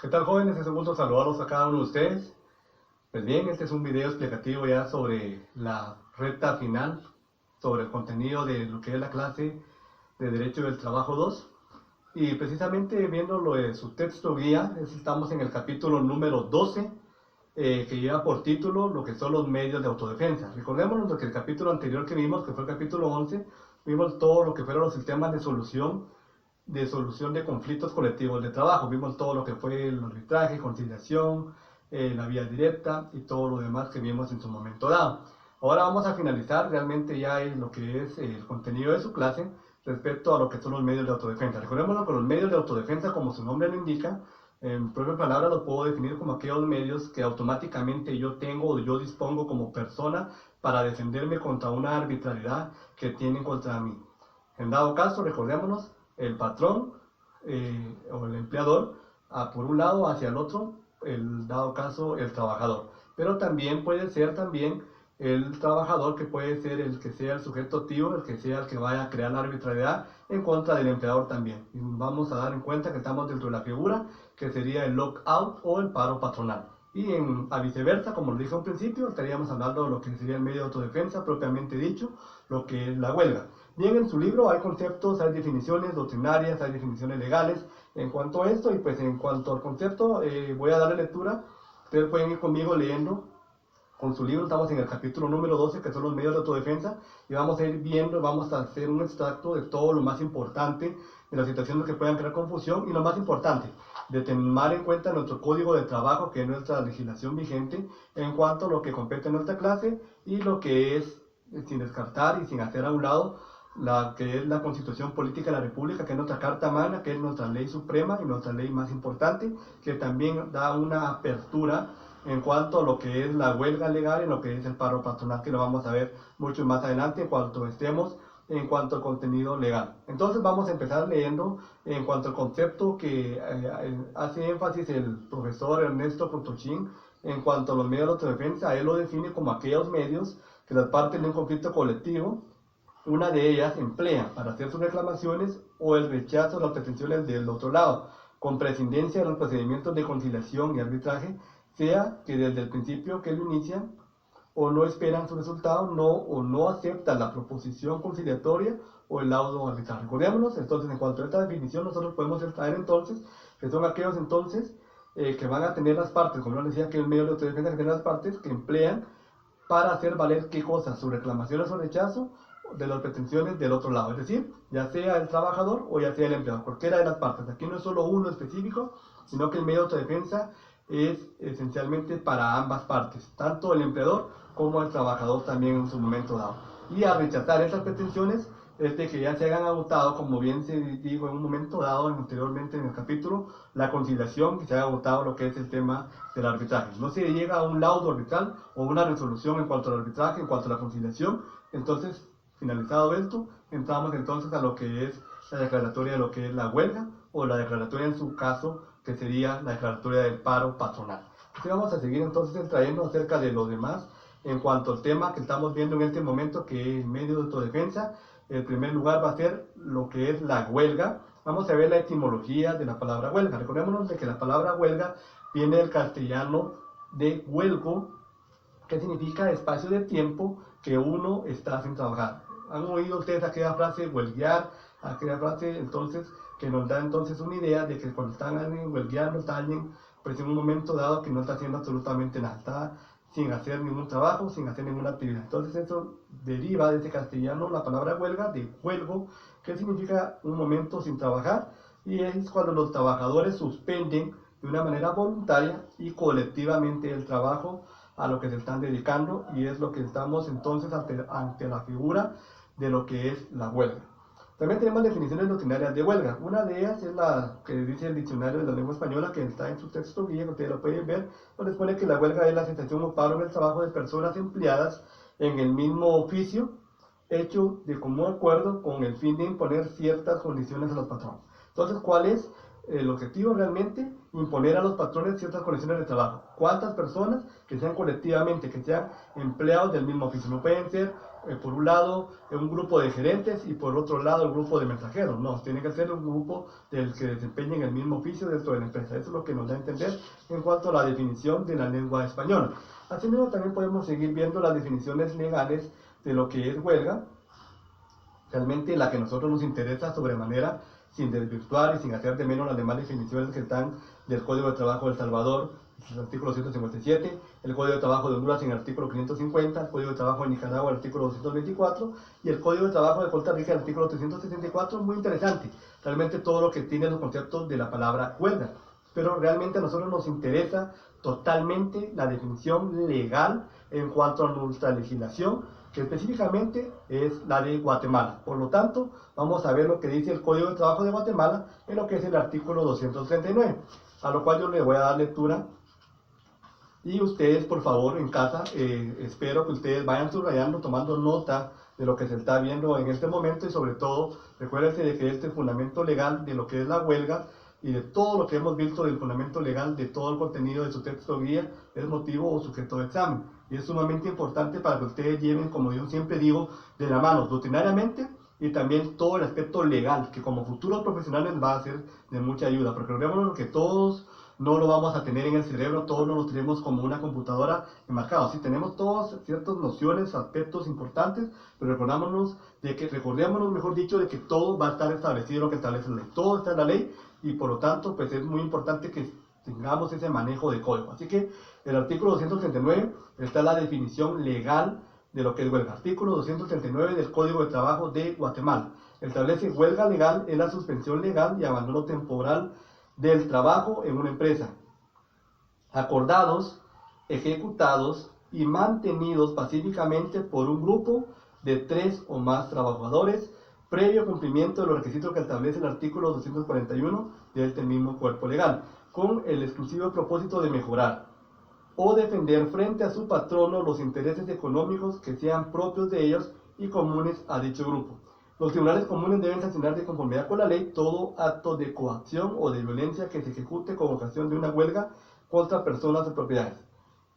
¿Qué tal, jóvenes? Es un gusto saludarlos a cada uno de ustedes. Pues bien, este es un video explicativo ya sobre la recta final, sobre el contenido de lo que es la clase de Derecho del Trabajo 2. Y precisamente viendo lo de su texto guía, estamos en el capítulo número 12, que lleva por título lo que son los medios de autodefensa. Recordémonos que el capítulo anterior que vimos, que fue el capítulo 11, vimos todo lo que fueron los sistemas de solución de conflictos colectivos de trabajo. Vimos todo lo que fue el arbitraje, conciliación, la vía directa y todo lo demás que vimos en su momento dado. Ahora vamos a finalizar realmente ya en lo que es el contenido de su clase respecto a lo que son los medios de autodefensa. Recordémonos que los medios de autodefensa, como su nombre lo indica, en propias palabras los puedo definir como aquellos medios que automáticamente yo tengo o yo dispongo como persona para defenderme contra una arbitrariedad que tienen contra mí. En dado caso, recordémonos, el patrón o el empleador, por un lado hacia el otro, el dado caso el trabajador. Pero también puede ser también el trabajador, que puede ser el que sea el sujeto activo, el que sea el que vaya a crear la arbitrariedad en contra del empleador también. Y vamos a dar en cuenta que estamos dentro de la figura que sería el lockout o el paro patronal. Y a viceversa, como lo dije al principio, estaríamos hablando de lo que sería el medio de autodefensa propiamente dicho, lo que es la huelga. Bien, en su libro hay conceptos, hay definiciones doctrinarias, hay definiciones legales en cuanto a esto, y pues en cuanto al concepto voy a darle lectura. Ustedes pueden ir conmigo leyendo con su libro. Estamos en el capítulo número 12, que son los medios de autodefensa, y vamos a ir viendo, vamos a hacer un extracto de todo lo más importante, de las situaciones que puedan crear confusión, y lo más importante, de tomar en cuenta nuestro código de trabajo, que es nuestra legislación vigente, en cuanto a lo que compete en nuestra clase, y lo que es, sin descartar y sin hacer a un lado, la que es la Constitución Política de la República, que es nuestra Carta Magna, que es nuestra ley suprema y nuestra ley más importante, que también da una apertura en cuanto a lo que es la huelga legal y lo que es el paro patronal, que lo vamos a ver mucho más adelante en cuanto estemos en cuanto al contenido legal. Entonces vamos a empezar leyendo en cuanto al concepto que hace énfasis el profesor Ernesto Cotochín en cuanto a los medios de autodefensa. Él lo define como aquellos medios que las partes de un conflicto colectivo, una de ellas, emplea para hacer sus reclamaciones o el rechazo de las pretensiones del otro lado, con prescindencia de los procedimientos de conciliación y arbitraje, sea que desde el principio que lo inician o no esperan su resultado, o no aceptan la proposición conciliatoria o el laudo arbitral. Recordémonos, entonces, en cuanto a esta definición, nosotros podemos extraer entonces que son aquellos entonces que van a tener las partes, como yo les decía, que el medio de autodefensa que tiene las partes, que emplean para hacer valer qué cosas, sus reclamaciones o rechazo de las pretensiones del otro lado, es decir, ya sea el trabajador o ya sea el empleador, cualquiera de las partes. Aquí no es solo uno específico, sino que el medio de autodefensa es esencialmente para ambas partes, tanto el empleador como el trabajador también en su momento dado. Y a rechazar esas pretensiones es de que ya se hayan agotado, como bien se dijo en un momento dado anteriormente en el capítulo, la conciliación, que se haya agotado lo que es el tema del arbitraje. No se llega a un laudo arbitral o una resolución en cuanto al arbitraje, en cuanto a la conciliación. Entonces, finalizado esto, entramos entonces a lo que es la declaratoria de lo que es la huelga, o la declaratoria en su caso, que sería la declaratoria del paro patronal. Así vamos a seguir entonces trayendo acerca de los demás en cuanto al tema que estamos viendo en este momento, que es medio de autodefensa. El primer lugar va a ser lo que es la huelga. Vamos a ver la etimología de la palabra huelga. Recordémonos de que la palabra huelga viene del castellano de huelgo, que significa espacio de tiempo que uno está sin trabajar. ¿Han oído ustedes aquella frase huelguear? Aquella frase entonces que nos da entonces una idea de que cuando están alguien huelgueando, está alguien pues en un momento dado que no está haciendo absolutamente nada, está sin hacer ningún trabajo, sin hacer ninguna actividad. Entonces eso deriva de ese castellano la palabra huelga, de huelgo, que significa un momento sin trabajar, y es cuando los trabajadores suspenden de una manera voluntaria y colectivamente el trabajo a lo que se están dedicando, y es lo que estamos entonces ante la figura de lo que es la huelga. También tenemos definiciones doctrinarias de huelga. Una de ellas es la que dice el diccionario de la lengua española, que está en su texto guía, que ustedes lo pueden ver, donde pone que la huelga es la cesación o paro en el trabajo de personas empleadas en el mismo oficio, hecho de común acuerdo con el fin de imponer ciertas condiciones a los patrones. Entonces, ¿cuál es el objetivo realmente imponer a los patrones ciertas condiciones de trabajo. ¿Cuántas personas que sean colectivamente, que sean empleados del mismo oficio? No pueden ser, por un lado, un grupo de gerentes y por otro lado, el grupo de mensajeros. No, tiene que ser un grupo del que desempeñen el mismo oficio dentro de la empresa. Eso es lo que nos da a entender en cuanto a la definición de la lengua española. Asimismo, también podemos seguir viendo las definiciones legales de lo que es huelga. Realmente la que a nosotros nos interesa sobremanera, sin desvirtuar y sin hacer de menos las demás definiciones que están del Código de Trabajo de El Salvador, el artículo 157, el Código de Trabajo de Honduras en el artículo 550, el Código de Trabajo de Nicaragua en el artículo 224 y el Código de Trabajo de Costa Rica en el artículo 364. Muy interesante, realmente todo lo que tiene los conceptos de la palabra huelga, pero realmente a nosotros nos interesa totalmente la definición legal en cuanto a nuestra legislación, que específicamente es la de Guatemala. Por lo tanto, vamos a ver lo que dice el Código de Trabajo de Guatemala en lo que es el artículo 239, a lo cual yo le voy a dar lectura. Y ustedes, por favor, en casa, espero que ustedes vayan subrayando, tomando nota de lo que se está viendo en este momento y sobre todo, recuérdense de que este fundamento legal de lo que es la huelga y de todo lo que hemos visto del fundamento legal de todo el contenido de su texto guía es motivo o sujeto de examen. Y es sumamente importante para que ustedes lleven, como yo siempre digo, de la mano doctrinariamente y también todo el aspecto legal, que como futuros profesionales va a ser de mucha ayuda. Porque recordémonos que todos no lo vamos a tener en el cerebro, todos no lo tenemos como una computadora enmarcado. Sí, tenemos todas ciertas nociones, aspectos importantes, pero recordémonos, mejor dicho, de que todo va a estar establecido en lo que establece la ley. Todo está en la ley y por lo tanto, pues es muy importante que tengamos ese manejo de código. Así que el artículo 239 está la definición legal de lo que es huelga. Artículo 239 del Código de Trabajo de Guatemala. Establece huelga legal en la suspensión legal y abandono temporal del trabajo en una empresa, acordados, ejecutados y mantenidos pacíficamente por un grupo de 3 o más trabajadores, previo cumplimiento de los requisitos que establece el artículo 241 de este mismo cuerpo legal, con el exclusivo propósito de mejorar o defender frente a su patrono los intereses económicos que sean propios de ellos y comunes a dicho grupo. Los tribunales comunes deben sancionar de conformidad con la ley todo acto de coacción o de violencia que se ejecute con ocasión de una huelga contra personas o propiedades.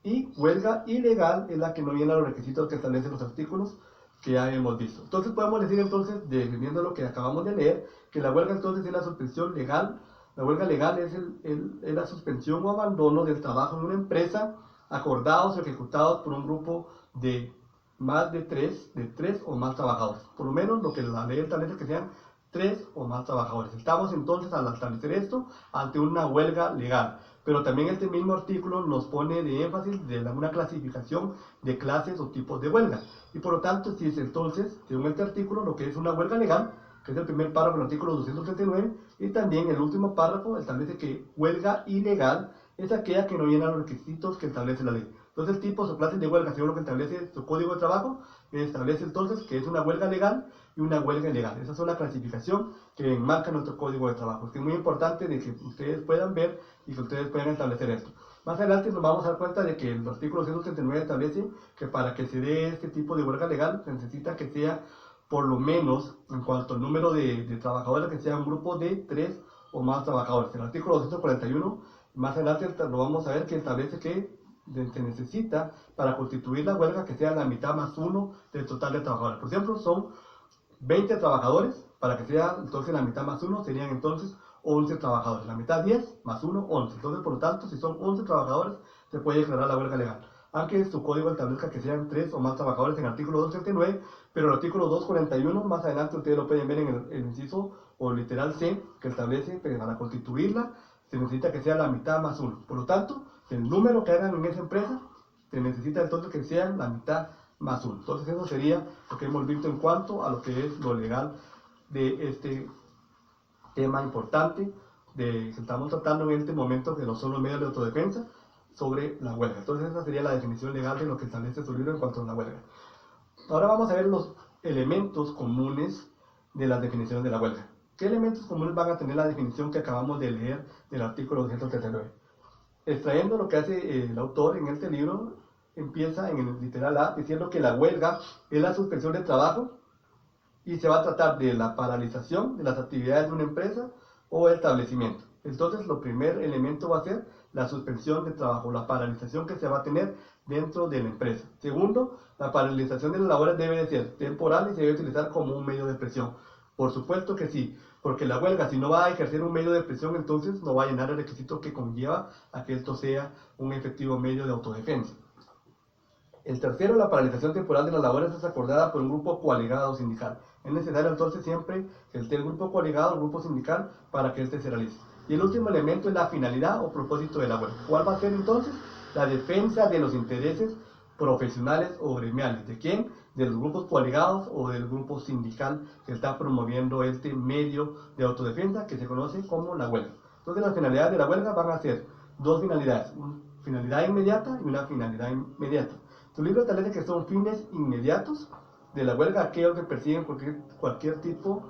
Y huelga ilegal es la que no llena los requisitos que establecen los artículos que ya hemos visto. Entonces podemos decir entonces, defendiendo lo que acabamos de leer, que la huelga entonces es la suspensión legal. La huelga legal es la suspensión o abandono del trabajo en una empresa, acordados o ejecutados por un grupo de más de tres o más trabajadores. Por lo menos lo que la ley establece que sean 3 o más trabajadores. Estamos entonces al establecer esto ante una huelga legal. Pero también este mismo artículo nos pone de énfasis de una clasificación de clases o tipos de huelga. Y por lo tanto, si es entonces, según este artículo, lo que es una huelga legal, que es el primer párrafo del artículo 239, y también el último párrafo establece que huelga ilegal es aquella que no llena los requisitos que establece la ley. Entonces, tipos o clases de huelga, según lo que establece su Código de Trabajo, establece entonces que es una huelga legal y una huelga ilegal. Esa es la clasificación que enmarca nuestro Código de Trabajo. Es muy importante de que ustedes puedan ver y que ustedes puedan establecer esto. Más adelante nos vamos a dar cuenta de que el artículo 139 establece que para que se dé este tipo de huelga legal se necesita que sea por lo menos, en cuanto al número de trabajadores, que sea un grupo de 3 o más trabajadores. El artículo 241, más adelante lo vamos a ver, que establece que se necesita para constituir la huelga que sea la mitad más 1 del total de trabajadores. Por ejemplo, son 20 trabajadores, para que sea entonces la mitad más 1 serían entonces 11 trabajadores. La mitad 10 más 1, 11. Entonces, por lo tanto, si son 11 trabajadores, se puede declarar la huelga legal. Aunque su código establezca que sean 3 o más trabajadores en el artículo 239, pero el artículo 241, más adelante ustedes lo pueden ver en el inciso o literal C, que establece que para constituirla se necesita que sea la mitad más 1. Por lo tanto, el número que hagan en esa empresa, se necesita entonces que sean la mitad más 1. Entonces eso sería lo que hemos visto en cuanto a lo que es lo legal de este tema importante que estamos tratando en este momento, que no son los medios de autodefensa, sobre la huelga. Entonces esa sería la definición legal de lo que establece su libro en cuanto a la huelga. Ahora vamos a ver los elementos comunes de las definiciones de la huelga. ¿Qué elementos comunes van a tener la definición que acabamos de leer del artículo 239? Extrayendo lo que hace el autor en este libro, empieza en el literal A diciendo que la huelga es la suspensión de trabajo y se va a tratar de la paralización de las actividades de una empresa o establecimiento. Entonces, lo primer elemento va a ser la suspensión de trabajo, la paralización que se va a tener dentro de la empresa. Segundo, la paralización de las labores debe de ser temporal y se debe utilizar como un medio de presión. Por supuesto que sí, porque la huelga, si no va a ejercer un medio de presión, entonces no va a llenar el requisito que conlleva a que esto sea un efectivo medio de autodefensa. El tercero, la paralización temporal de las labores es acordada por un grupo coaligado sindical. Es necesario entonces siempre que esté el grupo coaligado, el grupo sindical, para que este se realice. Y el último elemento es la finalidad o propósito de la huelga. ¿Cuál va a ser entonces? La defensa de los intereses profesionales o gremiales. ¿De quién? De los grupos coaligados o del grupo sindical que está promoviendo este medio de autodefensa que se conoce como la huelga. Entonces las finalidades de la huelga van a ser dos finalidades, una finalidad inmediata y una finalidad inmediata. Tu libro establece que son fines inmediatos de la huelga aquellos que persiguen cualquier tipo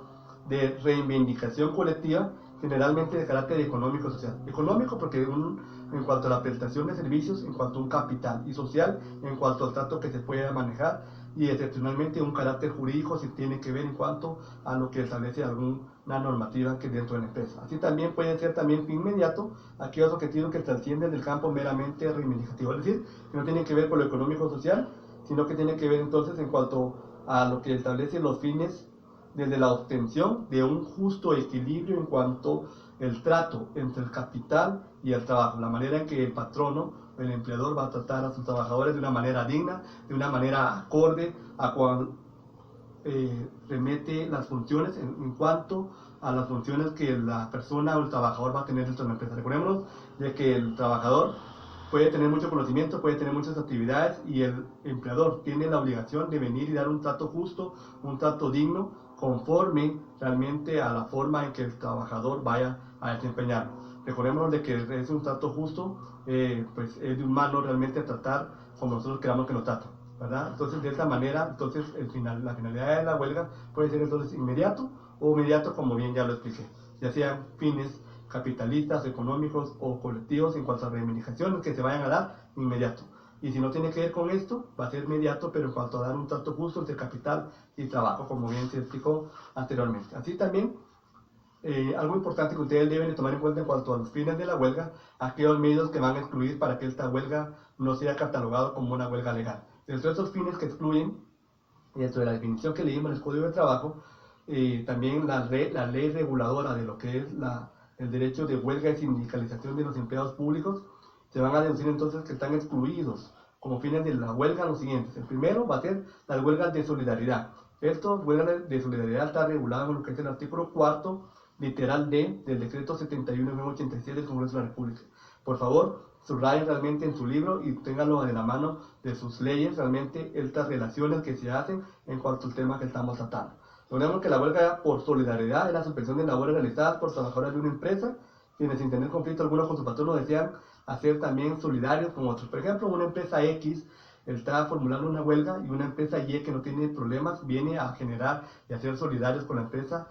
de reivindicación colectiva, generalmente de carácter económico y social. Económico porque en cuanto a la prestación de servicios, en cuanto a un capital, y social en cuanto al trato que se pueda manejar, y excepcionalmente un carácter jurídico si tiene que ver en cuanto a lo que establece alguna normativa que dentro de la empresa. Así también puede ser también fin inmediato aquellos objetivos que trascienden del campo meramente reivindicativo, es decir, que no tienen que ver con lo económico o social, sino que tienen que ver entonces en cuanto a lo que establece los fines desde la obtención de un justo equilibrio en cuanto al trato entre el capital y el trabajo, la manera en que el patrono, el empleador va a tratar a sus trabajadores de una manera digna, de una manera acorde a cual remete las funciones en cuanto a las funciones que la persona o el trabajador va a tener dentro de la empresa. Recordémonos de que el trabajador puede tener mucho conocimiento, puede tener muchas actividades y el empleador tiene la obligación de venir y dar un trato justo, un trato digno, conforme realmente a la forma en que el trabajador vaya a desempeñarlo. Recordémonos de que es un trato justo, pues es de humano realmente tratar como nosotros queramos que nos traten, ¿verdad? Entonces de esta manera, entonces la finalidad de la huelga puede ser entonces inmediato o mediato, como bien ya lo expliqué, ya sean fines capitalistas, económicos o colectivos en cuanto a reivindicaciones que se vayan a dar inmediato. Y si no tiene que ver con esto, va a ser inmediato, pero en cuanto a dar un trato justo entre capital y trabajo, como bien se explicó anteriormente. Así también, algo importante que ustedes deben de tomar en cuenta en cuanto a los fines de la huelga, aquellos medios que van a excluir para que esta huelga no sea catalogada como una huelga legal. Dentro de esos fines que excluyen, dentro de la definición que leímos en el Código de Trabajo, también la ley reguladora de lo que es el derecho de huelga y sindicalización de los empleados públicos, se van a deducir entonces que están excluidos como fines de la huelga los siguientes. El primero va a ser las huelgas de solidaridad. Esto, huelgas de solidaridad, está regulado en lo que es el artículo 4, literal D, del decreto 71-87 del Congreso de la República. Por favor, subrayen realmente en su libro y ténganlo de la mano de sus leyes, realmente estas relaciones que se hacen en cuanto al tema que estamos tratando. Recordemos que la huelga por solidaridad es la suspensión de labores realizadas por trabajadores de una empresa, quienes sin tener conflicto alguno con su patrono desean hacer también solidarios con otros. Por ejemplo, una empresa X está formulando una huelga y una empresa Y que no tiene problemas viene a generar y a ser solidarios con la empresa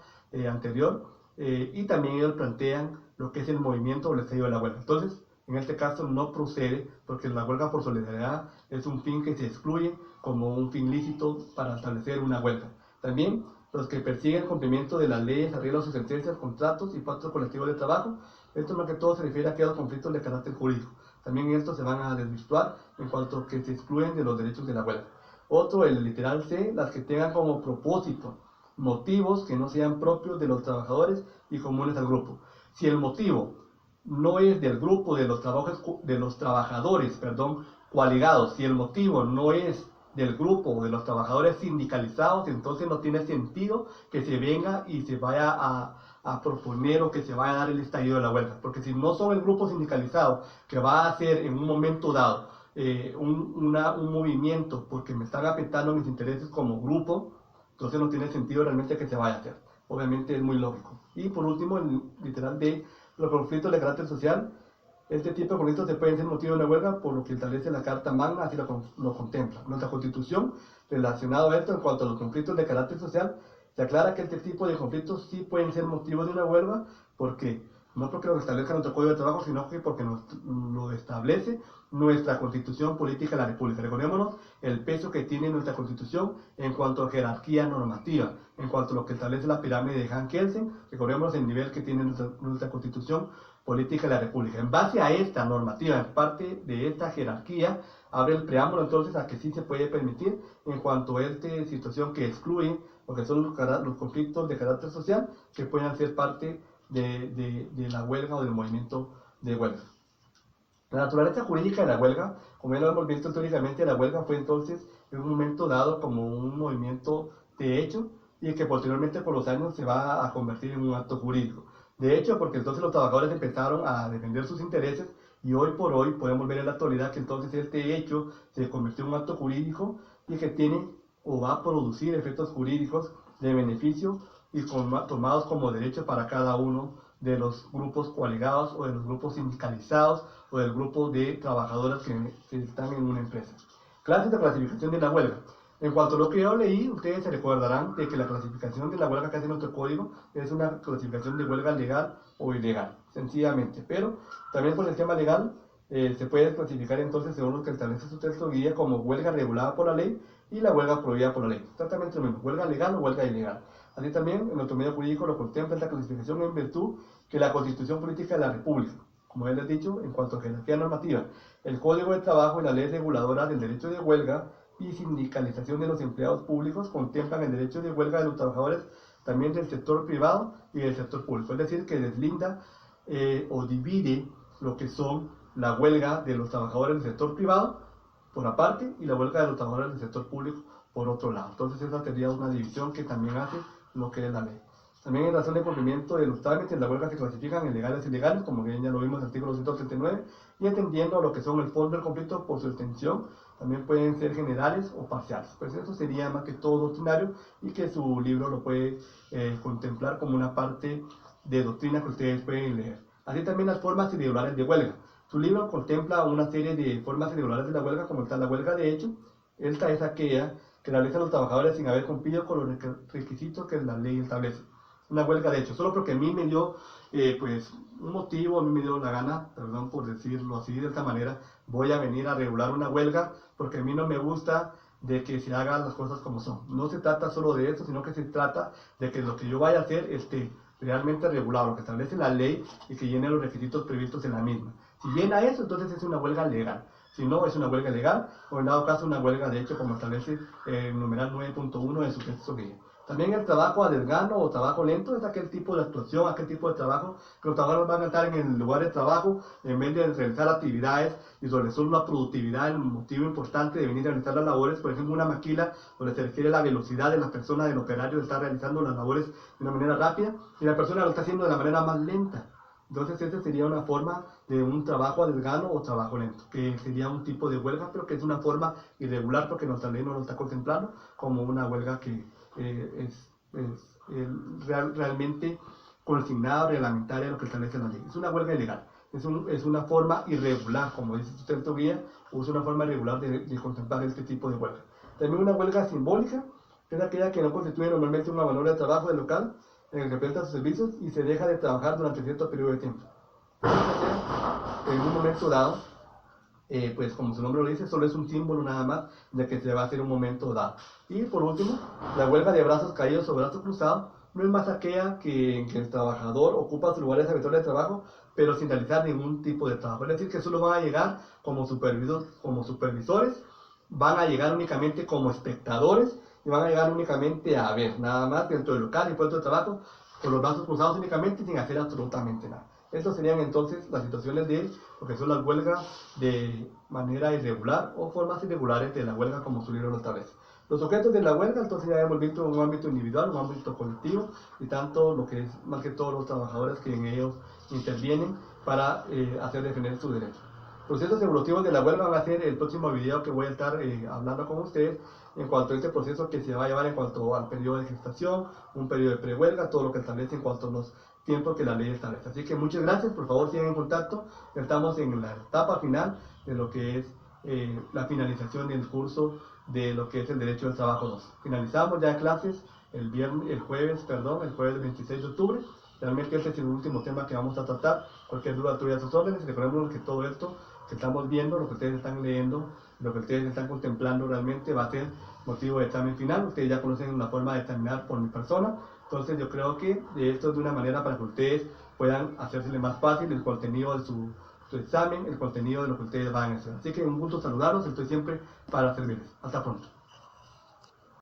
anterior, y también ellos plantean lo que es el movimiento o el estallido de la huelga. Entonces, en este caso no procede porque la huelga por solidaridad es un fin que se excluye como un fin lícito para establecer una huelga. También los que persiguen el cumplimiento de las leyes, arreglos o sentencias, contratos y pactos colectivos de trabajo. Esto más que todo se refiere a aquellos conflictos de carácter jurídico. También estos se van a desvirtuar en cuanto a que se excluyen de los derechos de la huelga. Otro, el literal C, las que tengan como propósito motivos que no sean propios de los trabajadores y comunes al grupo. Si el motivo no es del grupo de los trabajadores, coaligados, si el motivo no es del grupo de los trabajadores sindicalizados, entonces no tiene sentido que se venga y se vaya a proponer o que se vaya a dar el estallido de la huelga, porque si no son el grupo sindicalizado que va a hacer en un momento dado un movimiento porque me están afectando mis intereses como grupo, entonces no tiene sentido realmente que se vaya a hacer. Obviamente es muy lógico. Y por último, el literal de los conflictos de carácter social. Este tipo de conflictos se pueden ser motivo de una huelga por lo que establece la Carta Magna, así lo contempla. Nuestra Constitución, relacionado a esto en cuanto a los conflictos de carácter social, se aclara que este tipo de conflictos sí pueden ser motivo de una huelga, porque no porque lo establezca nuestro Código de Trabajo, sino que porque lo establece nuestra Constitución Política de la República. Recordémonos el peso que tiene nuestra Constitución en cuanto a jerarquía normativa, en cuanto a lo que establece la pirámide de Hans Kelsen. Recordémonos el nivel que tiene nuestra Constitución política de la República. En base a esta normativa, en parte de esta jerarquía, abre el preámbulo entonces a que sí se puede permitir en cuanto a esta situación que excluye lo que son los conflictos de carácter social que puedan ser parte de la huelga o del movimiento de huelga. La naturaleza jurídica de la huelga, como ya lo hemos visto históricamente, la huelga fue entonces en un momento dado como un movimiento de hecho y que posteriormente con los años se va a convertir en un acto jurídico. De hecho, porque entonces los trabajadores empezaron a defender sus intereses y hoy por hoy podemos ver en la actualidad que entonces este hecho se convirtió en un acto jurídico y que tiene o va a producir efectos jurídicos de beneficio y tomados como derecho para cada uno de los grupos coaligados o de los grupos sindicalizados o del grupo de trabajadoras que están en una empresa. Clases de clasificación de la huelga. En cuanto a lo que yo leí, ustedes se recordarán de que la clasificación de la huelga que hace nuestro código es una clasificación de huelga legal o ilegal, sencillamente. Pero también por el tema legal se puede clasificar entonces según lo que establece su texto guía como huelga regulada por la ley y la huelga prohibida por la ley. Exactamente lo mismo, huelga legal o huelga ilegal. Así también en nuestro medio jurídico lo contempla esta clasificación en virtud que la Constitución Política de la República, como ya les he dicho, en cuanto a jerarquía normativa, el Código de Trabajo y la ley reguladora del derecho de huelga y sindicalización de los empleados públicos contemplan el derecho de huelga de los trabajadores también del sector privado y del sector público. Es decir, que deslinda o divide lo que son la huelga de los trabajadores del sector privado por una parte y la huelga de los trabajadores del sector público por otro lado. Entonces esa sería una división que también hace lo que es la ley. También en razón de cumplimiento de los trámites, las huelgas se clasifican en legales y ilegales, como bien ya lo vimos en el artículo 139, y entendiendo lo que son el fondo del conflicto por su extensión, también pueden ser generales o parciales. Pues eso sería más que todo doctrinario y que su libro lo puede contemplar como una parte de doctrina que ustedes pueden leer. Así también las formas irregulares de huelga. Su libro contempla una serie de formas irregulares de la huelga, como está la huelga de hecho. Esta es aquella que realizan los trabajadores sin haber cumplido con los requisitos que la ley establece. Una huelga de hecho, solo porque a mí me dio pues un motivo, a mí me dio la gana, perdón por decirlo así de esta manera, voy a venir a regular una huelga porque a mí no me gusta de que se hagan las cosas como son. No se trata solo de eso, sino que se trata de que lo que yo vaya a hacer esté realmente regulado, lo que establece la ley y que llene los requisitos previstos en la misma. Si llena eso, entonces es una huelga legal. Si no, es una huelga legal o en dado caso una huelga de hecho como establece el numeral 9.1 de su texto guía. También el trabajo a desgano o trabajo lento es aquel tipo de actuación, aquel tipo de trabajo que los trabajadores van a estar en el lugar de trabajo en vez de realizar actividades y sobre todo la productividad, el motivo importante de venir a realizar las labores, por ejemplo una maquila donde se refiere la velocidad de la persona, del operario de estar realizando las labores de una manera rápida y la persona lo está haciendo de la manera más lenta. Entonces esta sería una forma de un trabajo a desgano o trabajo lento, que sería un tipo de huelga, pero que es una forma irregular porque nuestra ley no lo está contemplando como una huelga que realmente consignada, reglamentaria lo que establece la ley. Es una huelga ilegal, es una forma irregular, como dice su texto guía, o es una forma irregular de contemplar este tipo de huelga. También una huelga simbólica, que es aquella que no constituye normalmente una valor de trabajo del local en el que presta sus servicios y se deja de trabajar durante cierto periodo de tiempo. En un momento dado, pues como su nombre lo dice, solo es un símbolo nada más de que se va a hacer un momento dado. Y por último, la huelga de brazos caídos o brazos cruzados no es más aquella en que el trabajador ocupa sus lugares habituales de trabajo, pero sin realizar ningún tipo de trabajo. Es decir, que solo van a llegar como supervisores, van a llegar únicamente como espectadores y van a llegar únicamente a ver, nada más dentro del local y puesto de trabajo, con los brazos cruzados únicamente sin hacer absolutamente nada. Estas serían entonces las situaciones de lo que son las huelgas de manera irregular o formas irregulares de la huelga como su libro lo establece. Los objetos de la huelga, entonces ya hemos visto un ámbito individual, un ámbito colectivo y tanto lo que es más que todos los trabajadores que en ellos intervienen para hacer defender sus derechos. Procesos evolutivos de la huelga van a ser el próximo video que voy a estar hablando con ustedes en cuanto a este proceso que se va a llevar en cuanto al periodo de gestación, un periodo de prehuelga, todo lo que establece en cuanto a los tiempos que la ley establece. Así que muchas gracias, por favor sigan en contacto, estamos en la etapa final de lo que es la finalización del curso de lo que es el Derecho del Trabajo 2. Finalizamos ya clases el jueves 26 de octubre. Realmente este es el último tema que vamos a tratar. Cualquier duda tuya a sus órdenes. Recordemos que todo esto que estamos viendo, lo que ustedes están leyendo, lo que ustedes están contemplando realmente va a ser motivo de examen final. Ustedes ya conocen la forma de examinar por mi persona, entonces yo creo que esto es de una manera para que ustedes puedan hacérsele más fácil el contenido de su examen, el contenido de lo que ustedes van a hacer. Así que un gusto saludarlos, estoy siempre para servirles. Hasta pronto.